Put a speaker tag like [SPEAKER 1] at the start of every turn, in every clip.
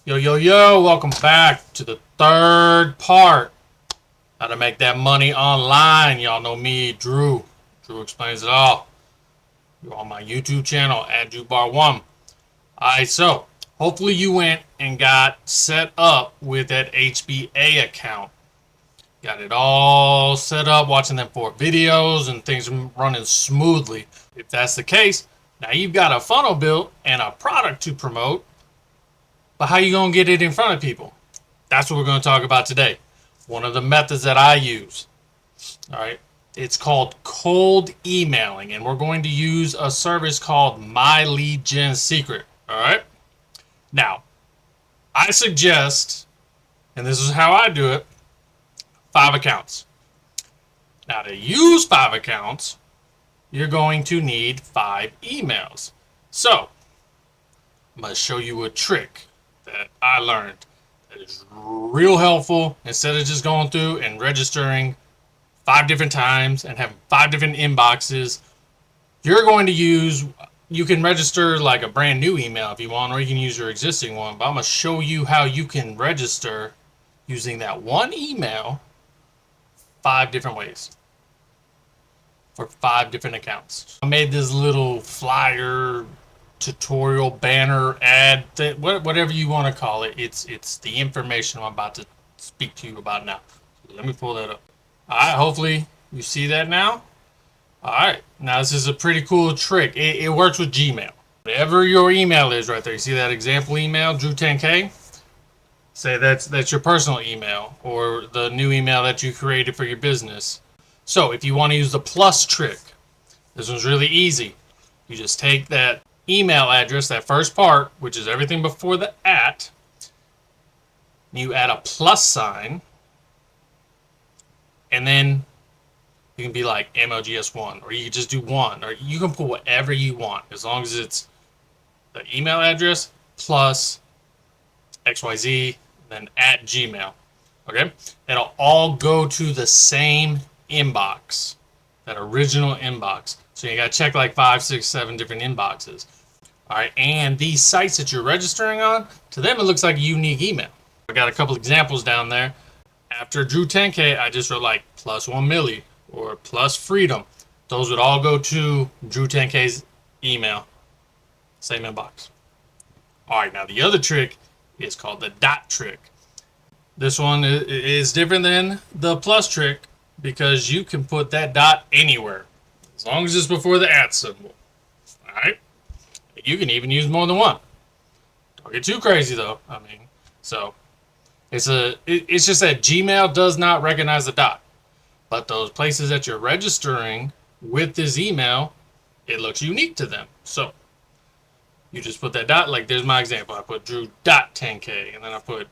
[SPEAKER 1] Yo, welcome back to the third part. How to make that money online. Y'all know me, Drew. Drew explains it all. You're on my YouTube channel at DrewBar1. Alright, so hopefully you went and got set up with that HBA account. Got it all set up, watching them 4 videos, and things are running smoothly. If that's the case, now you've got a funnel built and a product to promote. But how you gonna get it in front of people? That's what we're gonna talk about today. One of the methods that I use. All right, it's called cold emailing, and we're going to use a service called My Lead Gen Secret. All right. Now, I suggest, and this is how I do it, 5 accounts. Now, to use 5 accounts, you're going to need 5 emails. So, I'm gonna show you a trick that I learned that is real helpful. Instead of just going through and registering 5 different times and having 5 different inboxes, you're going to use, you can register like a brand new email if you want, or you can use your existing one, but I'm going to show you how you can register using that one email 5 different ways for 5 different accounts. I made this little flyer, tutorial, banner, ad, whatever you want to call it. It's the information I'm about to speak to you about now. So let me pull that up. All right, hopefully you see that now. All right, now this is a pretty cool trick. It works with Gmail. Whatever your email is right there, you see that example email, Drew10K? Say that's your personal email or the new email that you created for your business. So if you want to use the plus trick, this one's really easy. You just take that email address, that first part, which is everything before the @ you add a plus sign, and then you can be like MLGS1, or you can just do 1, or you can put whatever you want as long as it's the email address plus XYZ, then at Gmail. Okay, it'll all go to the same inbox, that original inbox. So you gotta check like 5, 6, 7 different inboxes. All right, and these sites that you're registering on, to them it looks like a unique email. I got a couple examples down there. After Drew10K, I just wrote like +1milli or +freedom. Those would all go to Drew10K's email, same inbox. All right, now the other trick is called the dot trick. This one is different than the plus trick because you can put that dot anywhere as long as it's before the @ symbol. All right. You can even use more than one. Don't get too crazy though. I mean, so it's just that Gmail does not recognize the dot, but those places that you're registering with this email, it looks unique to them. So you just put that dot. Like there's my example. I put Drew.10K, and then I put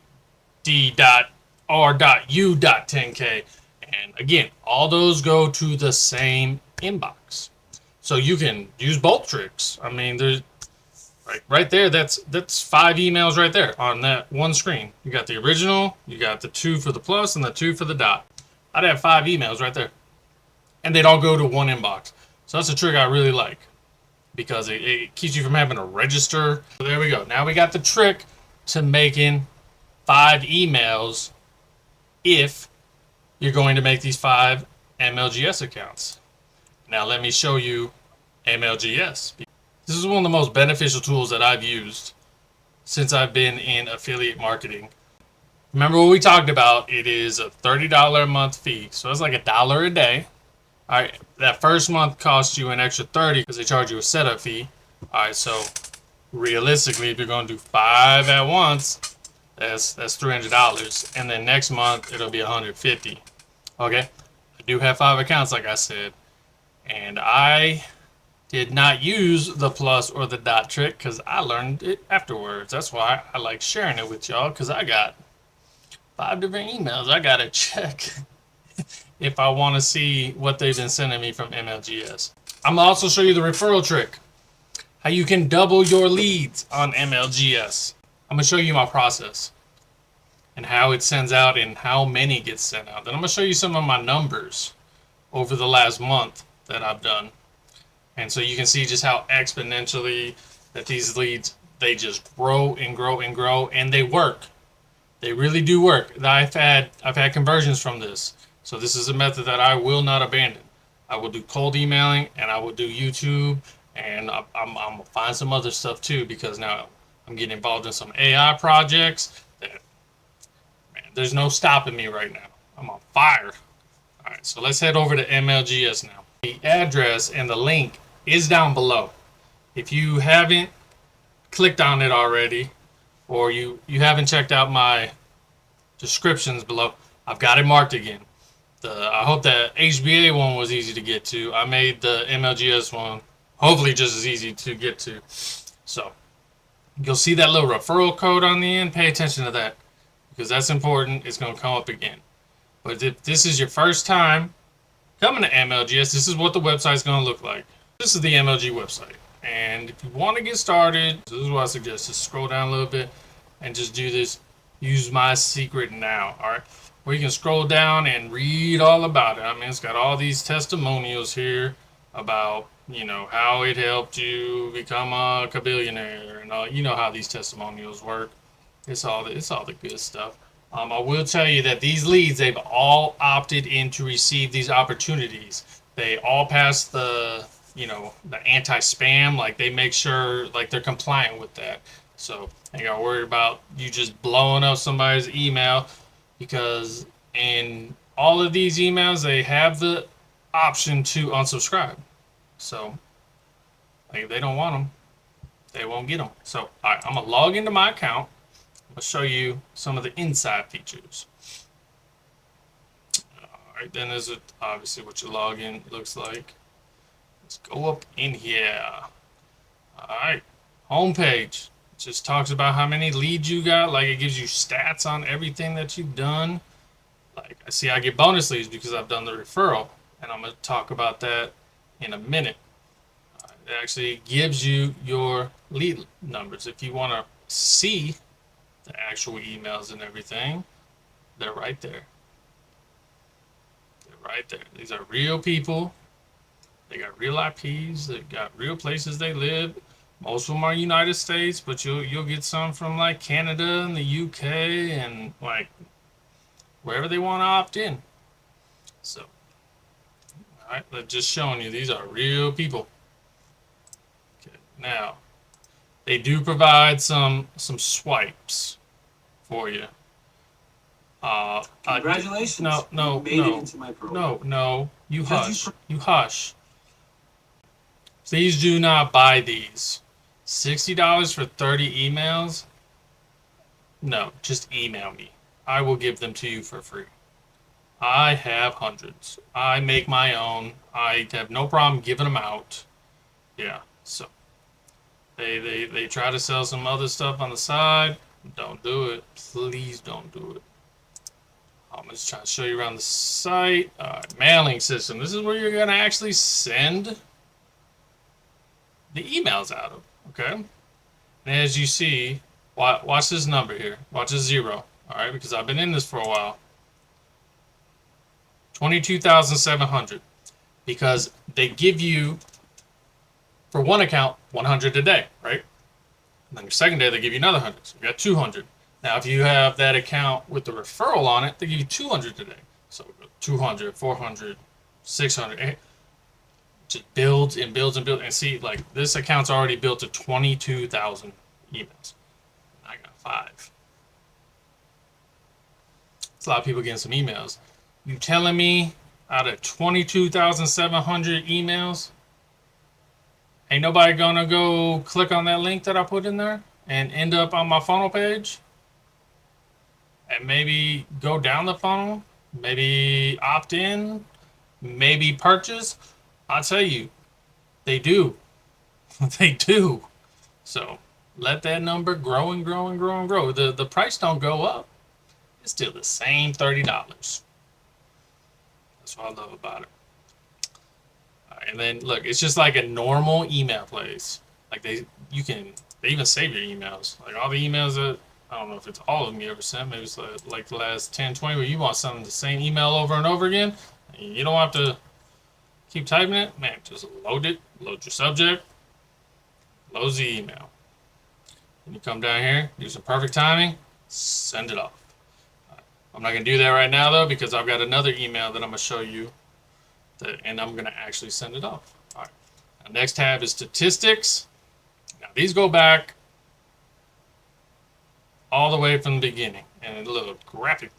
[SPEAKER 1] D.R.U.10K, and again, all those go to the same inbox. So you can use both tricks. I mean, there's right there, that's 5 emails right there on that one screen. You got the original, you got the 2 for the plus, and the 2 for the dot. I'd have 5 emails right there, and they'd all go to one inbox. So that's a trick I really like because it keeps you from having to register. So there we go. Now we got the trick to making 5 emails if you're going to make these 5 MLGS accounts. Now let me show you MLGS. This is one of the most beneficial tools that I've used since I've been in affiliate marketing. Remember what we talked about? It is a $30 a month fee. So it's like $1 a day. All right, that first month costs you an extra $30 because they charge you a setup fee. All right, so realistically, if you're going to do 5 at once, that's $300. And then next month, it'll be $150. Okay, I do have 5 accounts, like I said. And I did not use the plus or the dot trick because I learned it afterwards. That's why I like sharing it with y'all, because I got 5 different emails I gotta check if I want to see what they've been sending me from MLGS. I'm gonna also show you the referral trick, how you can double your leads on MLGS. I'm gonna show you my process and how it sends out and how many get sent out. Then I'm gonna show you some of my numbers over the last month that I've done. And so you can see just how exponentially that these leads they just grow and grow and grow, and they work. They really do work. I've had conversions from this. So this is a method that I will not abandon. I will do cold emailing, and I will do YouTube, and I'm gonna find some other stuff too, because now I'm getting involved in some AI projects that, man, there's no stopping me right now. I'm on fire. All right, so let's head over to MLGS now. The address and the link is down below. If you haven't clicked on it already, or you haven't checked out my descriptions below, I've got it marked again. I hope that HBA one was easy to get to. I made the MLGS one hopefully just as easy to get to. So you'll see that little referral code on the end. Pay attention to that, because that's important. It's going to come up again. But if this is your first time coming to MLGS, this is what the website's going to look like. This is the MLG website. And if you want to get started, this is what I suggest. Just scroll down a little bit and just do this. Use my secret now. All right. Where you can scroll down and read all about it. I mean, it's got all these testimonials here about, you know, how it helped you become a billionaire, and all. You know how these testimonials work. It's all the good stuff. I will tell you that these leads, they've all opted in to receive these opportunities. They all pass the, you know, the anti-spam. Like, they make sure, like, they're compliant with that. So you gotta worry about you just blowing up somebody's email, because in all of these emails, they have the option to unsubscribe. So, like, if they don't want them, they won't get them. So, all right, I'm gonna log into my account. I'll show you some of the inside features. All right, then this is obviously what your login looks like. Let's go up in here. All right, homepage. It just talks about how many leads you got. Like, it gives you stats on everything that you've done. Like, I see I get bonus leads because I've done the referral, and I'm going to talk about that in a minute. It actually gives you your lead numbers. If you want to see the actual emails and everything, they're right there. They're right there. These are real people. They got real IPs. They got real places they live. Most of them are United States, but you'll get some from, like, Canada and the UK and, like, wherever they want to opt in. So, all right, let's just showing you, these are real people. Okay, now they do provide some swipes for you.
[SPEAKER 2] Congratulations!
[SPEAKER 1] No. You hush. You hush. Please do not buy these. $60 for 30 emails? No, just email me. I will give them to you for free. I have hundreds. I make my own. I have no problem giving them out. Yeah, so they try to sell some other stuff on the side. Don't do it. Please don't do it. I'm just trying to show you around the site. Mailing system. This is where you're going to actually send the emails out of, okay? And as you see, watch this number here. Watch this 0, all right? Because I've been in this for a while. 22,700. Because they give you, for one account, 100 a day, right? And then your second day, they give you another 100. So you got 200. Now, if you have that account with the referral on it, they give you 200 a day. So 200, 400, 600, just builds and builds and builds. And see, like, this account's already built to 22,000 emails. I got 5. It's a lot of people getting some emails. You telling me out of 22,700 emails, ain't nobody gonna go click on that link that I put in there and end up on my funnel page? And maybe go down the funnel? Maybe opt in? Maybe purchase? I'll tell you, they do. They do. So let that number grow and grow and grow and grow. The price don't go up. It's still the same $30. That's what I love about it. And then look, it's just like a normal email place. Like they even save your emails. Like all the emails that, I don't know if it's all of them you ever sent. Maybe it's like the last 10, 20 where you want something the same email over and over again. And you don't have to keep typing it. Man, just load it. Load your subject. Load the email. You come down here, do some perfect timing, send it off. I'm not going to do that right now, though, because I've got another email that I'm going to show you, and I'm going to actually send it off. All right. Now, next tab is statistics. Now, these go back all the way from the beginning, and a little graphic,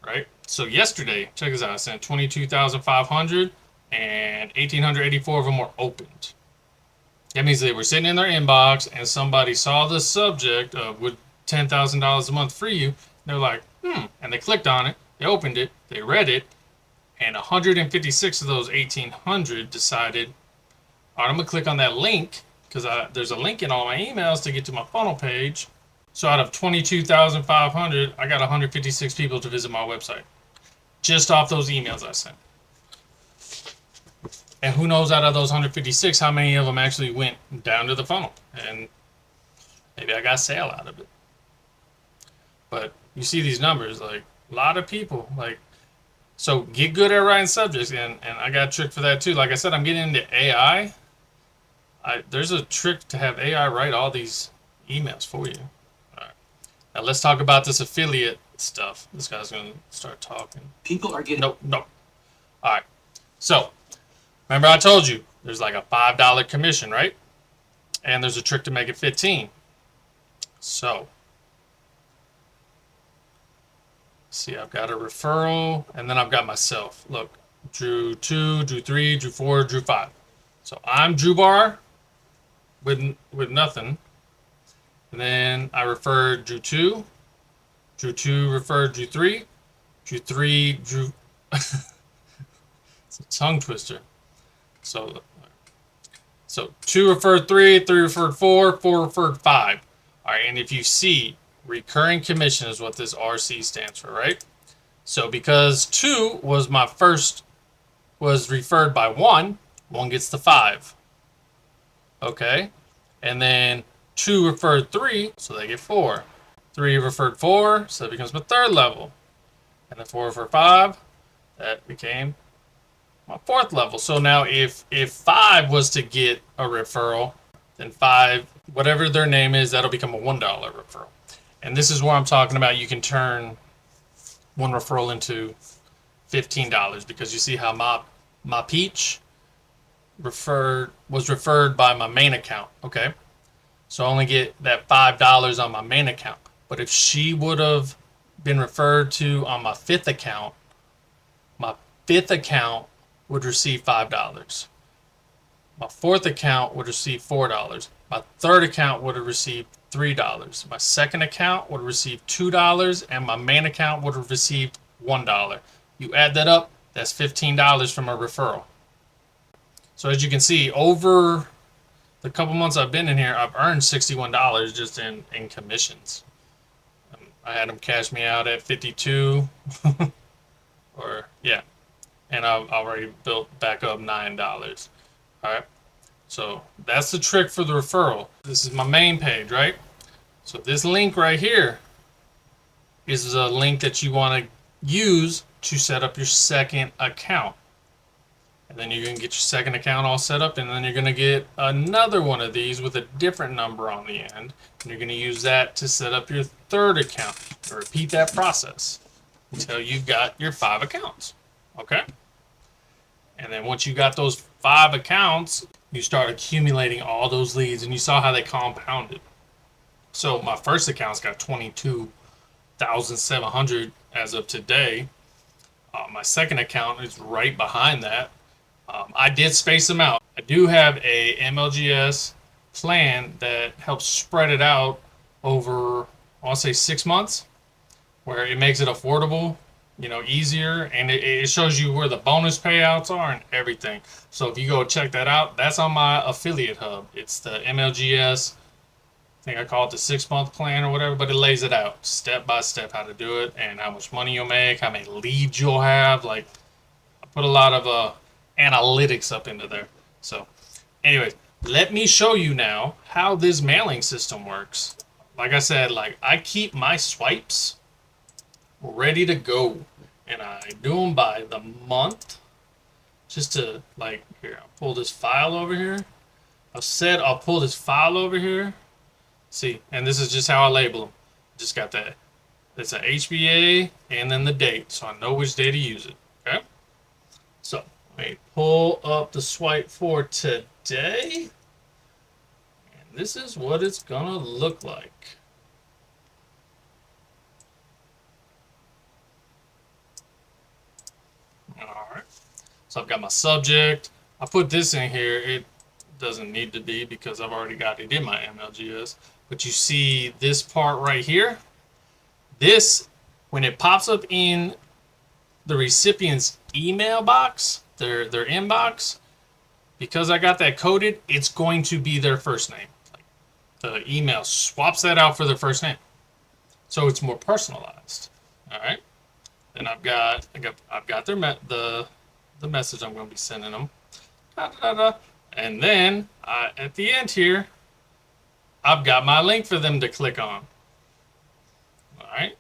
[SPEAKER 1] right? So yesterday, check this out, I sent 22,500, and 1,884 of them were opened. That means they were sitting in their inbox, and somebody saw the subject of would $10,000 a month free you. They're like, and they clicked on it, they opened it, they read it, and 156 of those 1,800 decided, all right, I'm going to click on that link, because there's a link in all my emails to get to my funnel page. So out of 22,500, I got 156 people to visit my website, just off those emails I sent. And who knows, out of those 156, how many of them actually went down to the funnel, and maybe I got a sale out of it. But you see these numbers, like a lot of people, like, so get good at writing subjects, and I got a trick for that too. Like I said, I'm getting into AI. There's a trick to have AI write all these emails for you. All right. Now let's talk about this affiliate stuff. This guy's gonna start talking.
[SPEAKER 2] People are getting...
[SPEAKER 1] Nope. All right. So remember I told you there's like a $5 commission, right? And there's a trick to make it 15. So see, I've got a referral, and then I've got myself. Look, drew 2, drew 3, drew 4, drew 5. So I'm Drew Bar with nothing. And then I referred drew 2, referred drew 3, drew 3, drew... It's a tongue twister. So 2 referred 3, 3 referred 4, 4 referred 5. All right, and if you see, recurring commission is what this RC stands for, right? So because 2 was my first, was referred by 1 gets the 5. Okay, and then 2 referred 3, so they get 4. 3 referred 4, so it becomes my third level. And then 4 referred 5, that became my fourth level. So now if 5 was to get a referral, then 5, whatever their name is, that'll become a $1 referral. And this is where I'm talking about you can turn one referral into $15, because you see how my Peach was referred by my main account. Okay, so I only get that $5 on my main account. But if she would have been referred to on my 5th account, my 5th account would receive $5. My 4th account would receive $4. My 3rd account would have received $3. My 2nd account would receive $2, and my main account would have received $1. You add that up, that's $15 from a referral. So as you can see, over the couple months I've been in here, I've earned $61 just in commissions. I had them cash me out at 52, or yeah, and I've already built back up $9. All right. So that's the trick for the referral. This is my main page, right? So this link right here is a link that you want to use to set up your second account. And then you're going to get your second account all set up, and then you're going to get another one of these with a different number on the end. And you're going to use that to set up your third account. And repeat that process until you've got your 5 accounts. Okay? And then once you got those 5 accounts, you start accumulating all those leads, and you saw how they compounded. So my first account's got 22,700 as of today. My second account is right behind that. I did space them out. I do have a MLGS plan that helps spread it out over, I want to say 6 months, where it makes it affordable, you know, easier, and it shows you where the bonus payouts are and everything. So if you go check that out, that's on my affiliate hub. It's the MLGS, I think I call it the 6-month plan or whatever, but it lays it out step by step how to do it and how much money you'll make, how many leads you'll have. Like, I put a lot of analytics up into there. So anyways, let me show you now how this mailing system works. Like I said, like, I keep my swipes ready to go, and I do them by the month, just to, like, here, I'll pull this file over here. I've said I'll pull this file over here See, and this is just how I label them. Just got that. It's a HBA and then the date, so I know which day to use it. Okay. So let me pull up the swipe for today, and this is what it's gonna look like. All right. So I've got my subject. I put this in here. It doesn't need to be because I've already got it in my MLGS. But you see this part right here. This, when it pops up in the recipient's email box, their inbox, because I got that coded, it's going to be their first name. Like, the email swaps that out for their first name, so it's more personalized. All right. Then I've got their the message I'm going to be sending them. Da, da, da. And then at the end here, I've got my link for them to click on. All right.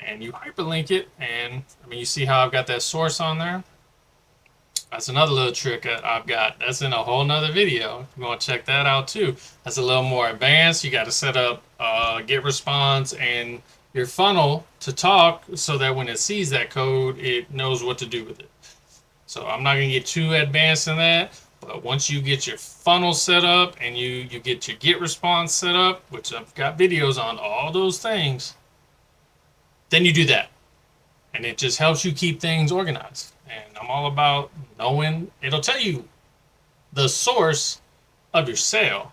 [SPEAKER 1] And you hyperlink it, and I mean, you see how I've got that source on there? That's another little trick that I've got. That's in a whole nother video. If you want to check that out too. That's a little more advanced. You got to set up get response and your funnel to talk so that when it sees that code, it knows what to do with it. So I'm not going to get too advanced in that. But once you get your funnel set up and you get your get response set up, which I've got videos on all those things, then you do that. And it just helps you keep things organized. And I'm all about knowing, it'll tell you the source of your sale.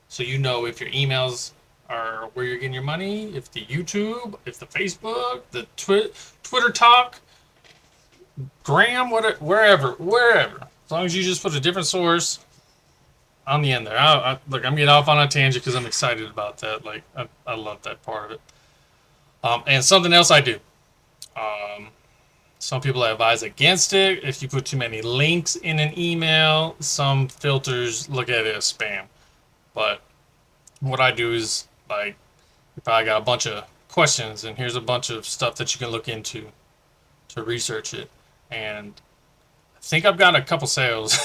[SPEAKER 1] So you know if your emails are where you're getting your money, if the YouTube, if the Facebook, the Twitter talk, Gram, whatever, wherever. As long as you just put a different source on the end there. Look, I'm getting off on a tangent because I'm excited about that. Like, I love that part of it. And something else I do. Some people advise against it. If you put too many links in an email, some filters look at it as spam. But what I do is, like, if I got a bunch of questions and here's a bunch of stuff that you can look into to research it. And I think I've got a couple sales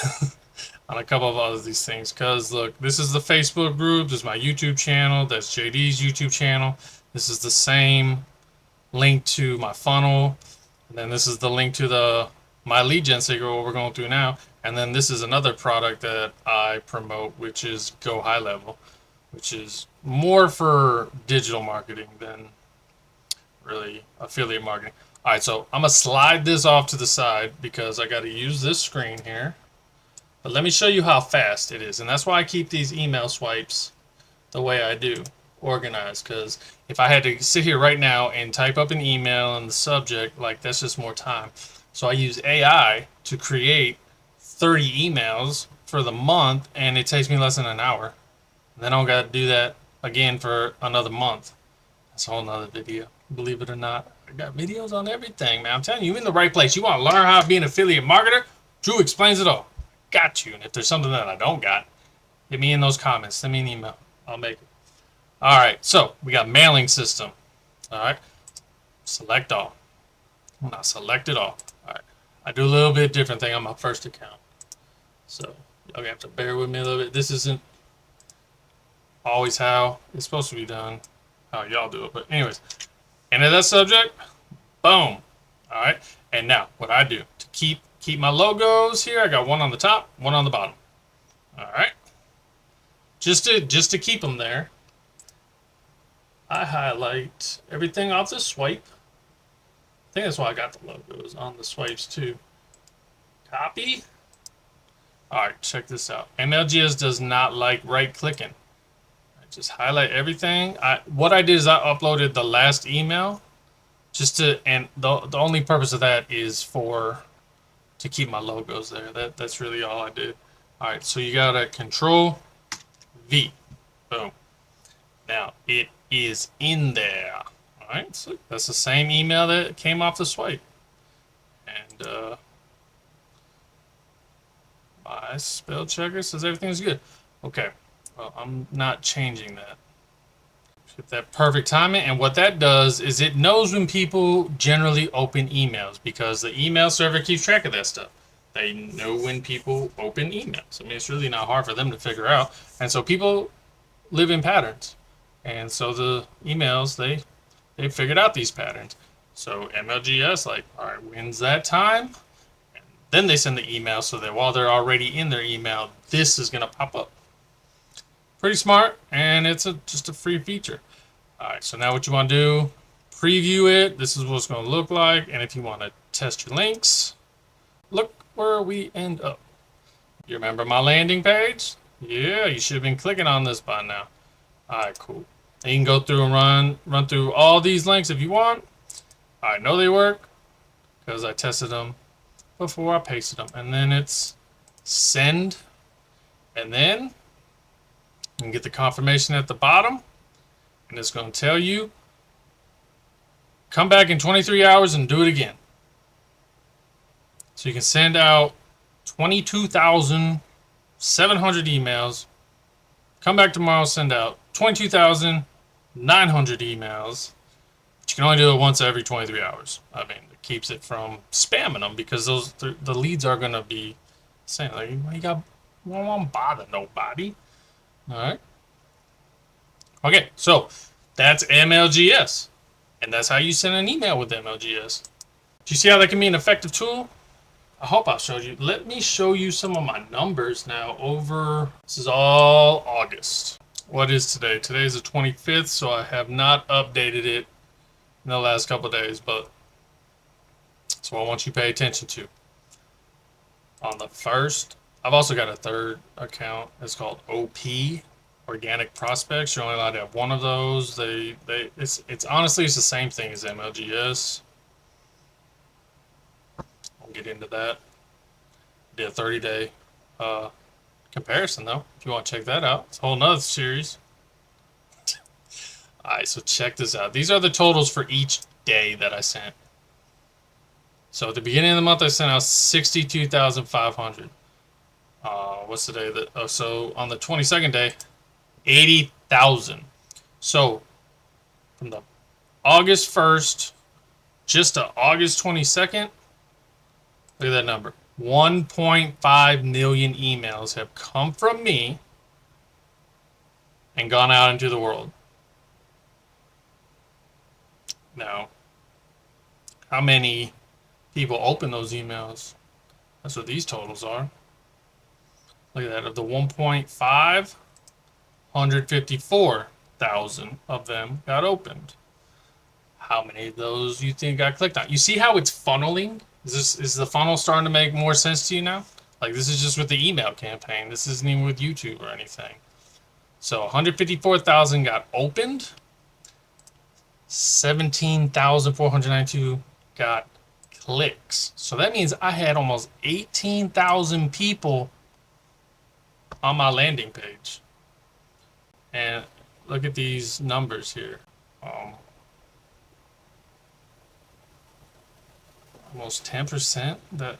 [SPEAKER 1] on a couple of other these things. Because, look, this is the Facebook group. This is my YouTube channel. That's JD's YouTube channel. This is the same link to my funnel. And then this is the link to my lead gen seeker, what we're going through now. And then this is another product that I promote, which is Go High Level, which is more for digital marketing than really affiliate marketing. All right, so I'm going to slide this off to the side because I got to use this screen here. But let me show you how fast it is. And that's why I keep these email swipes the way I do, organized. Because if I had to sit here right now and type up an email and the subject, like, that's just more time. So I use AI to create 30 emails for the month, and it takes me less than an hour. And then I don't got to do that again for another month. That's a whole nother video, believe it or not. I got videos on everything, man. I'm telling you, you're in the right place. You want to learn how to be an affiliate marketer? Drew explains it all. Got you. And if there's something that I don't got, hit me in those comments. Send me an email. I'll make it. All right, so we got mailing system. All right, select all. Well, not select it all. All right, I do a little bit different thing on my first account. So y'all gonna have to bear with me a little bit. This isn't always how it's supposed to be done, how y'all do it. But anyways, enter that subject, boom. All right, and now what I do to keep my logos here, I got one on the top, one on the bottom. All right, just to keep them there, I highlight everything off the swipe. I think that's why I got the logos on the swipes too. Copy. All right, check this out. MLGS does not like right-clicking. I just highlight everything. What I did is I uploaded the last email, and the only purpose of that is to keep my logos there. That's really all I did. All right, so you got a Control V. Boom. Now it is in there. All right, so that's the same email that came off the swipe. And my spell checker says everything's good. Okay, well, I'm not changing that. Get that perfect timing, and what that does is it knows when people generally open emails because the email server keeps track of that stuff. They know when people open emails. I mean, it's really not hard for them to figure out. And so people live in patterns. And so the emails, they figured out these patterns. So MLGS, like, all right, when's that time? And then they send the email so that while they're already in their email, this is going to pop up. Pretty smart, and it's just a free feature. All right, so now what you want to do, preview it. This is what it's going to look like. And if you want to test your links, look where we end up. You remember my landing page? Yeah, you should have been clicking on this by now. All right, cool. And you can go through and run through all these links if you want. I know they work because I tested them before I pasted them. And then it's send. And then you can get the confirmation at the bottom. And it's going to tell you, come back in 23 hours and do it again. So you can send out 22,700 emails. Come back tomorrow, send out 22,900 emails. But you can only do it once every 23 hours. I mean, it keeps it from spamming them because the leads are going to be saying, like, you won't bother nobody. All right. Okay, so that's MLGS. And that's how you send an email with MLGS. Do you see how that can be an effective tool? I hope I showed you. Let me show you some of my numbers now over, this is all August. What is today? Today is the 25th, so I have not updated it in the last couple of days, but that's what I want you to pay attention to. On the first, I've also got a third account. It's called OP, Organic Prospects. You're only allowed to have one of those. It's honestly, it's the same thing as MLGS. I'll get into that. Did a 30-day comparison though. If you want to check that out, it's a whole nother series. All right, so check this out. These are the totals for each day that I sent. So at the beginning of the month, I sent out 62,500. What's the day that? So on the 22nd day, 80,000. So from the August 1st just to August 22nd, look at that number. 1.5 million emails have come from me and gone out into the world. Now, how many people open those emails? That's what these totals are. Look at that. Of the 1.5, 154,000 of them got opened. How many of those you think got clicked on? You see how it's funneling? Is the funnel starting to make more sense to you now? Like, this is just with the email campaign. This isn't even with YouTube or anything. So 154,000 got opened. 17,492 got clicks. So that means I had almost 18,000 people on my landing page. And look at these numbers here. Almost 10% that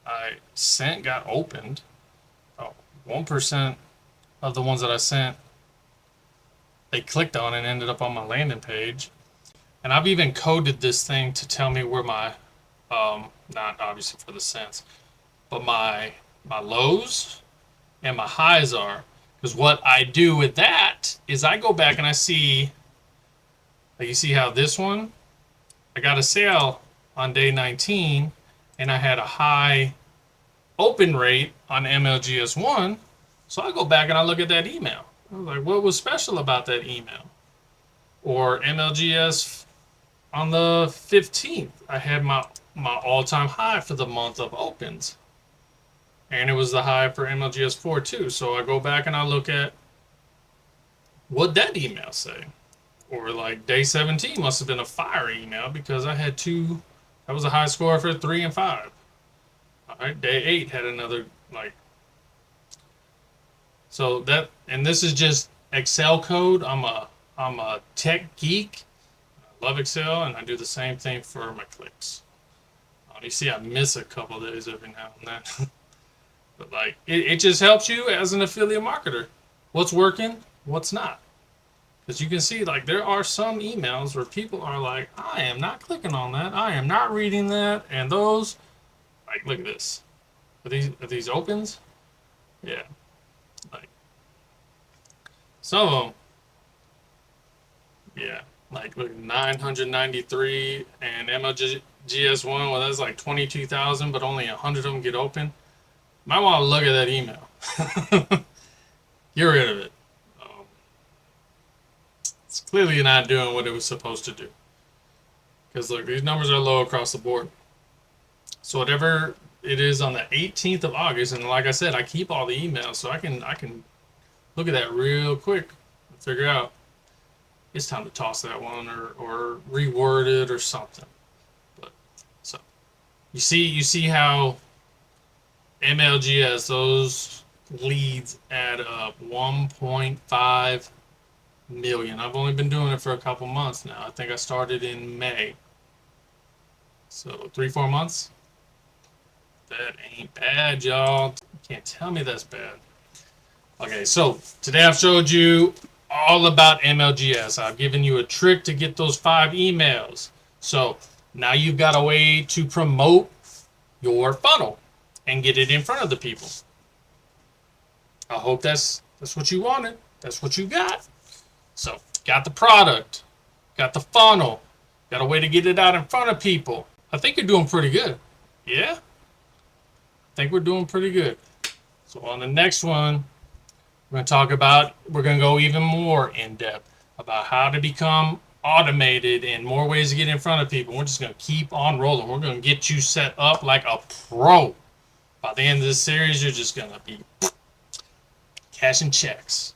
[SPEAKER 1] I sent got opened. 1% of the ones that I sent, they clicked on and ended up on my landing page. And I've even coded this thing to tell me where my, not obviously for the cents, but my lows and my highs are. Because what I do with that is I go back and I see, like, you see how this one, I got a sale on day 19 and I had a high open rate on MLGS1. So I go back and I look at that email. I was like, what was special about that email? Or MLGS on the 15th, I had my all-time high for the month of opens. And it was the high for MLGS4 too. So I go back and I look at what that email say. Or like day 17 must have been a fire email because I had two, that was a high score for 3 and 5. All right, day 8 had another, like, so that, and this is just Excel code. I'm a tech geek. I love Excel, and I do the same thing for my clicks. You see, I miss a couple of days every now and then. But like, it just helps you as an affiliate marketer. What's working, what's not. Because you can see, like, there are some emails where people are like, I am not clicking on that. I am not reading that. And those, like, look at this. Are these opens? Yeah. Like, Some of them, yeah, like look, 993 and MLGS one. Well, that's like 22,000, but only 100 of them get open. Might want to look at that email. Get rid of it. It's clearly not doing what it was supposed to do. Because look, these numbers are low across the board. So whatever it is on the 18th of August, and like I said, I keep all the emails, so I can look at that real quick and figure out it's time to toss that one or reword it or something. But so you see how MLGS, those leads add up 1.5 million. I've only been doing it for a couple months now. I think I started in May. So 3-4 months. That ain't bad, y'all. You can't tell me that's bad. Okay, so today I've showed you all about MLGS. I've given you a trick to get those 5 emails. So now you've got a way to promote your funnel and get it in front of the people. I hope that's what you wanted. That's what you got. So got the product, got the funnel, got a way to get it out in front of people. I think you're doing pretty good. Yeah? I think we're doing pretty good. So on the next one, we're going to go even more in depth about how to become automated and more ways to get in front of people. We're just going to keep on rolling. We're going to get you set up like a pro. By the end of this series, you're just going to be cashing checks.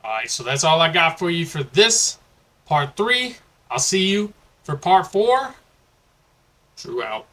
[SPEAKER 1] All right, so that's all I got for you for this part 3. I'll see you for part 4. Drew out.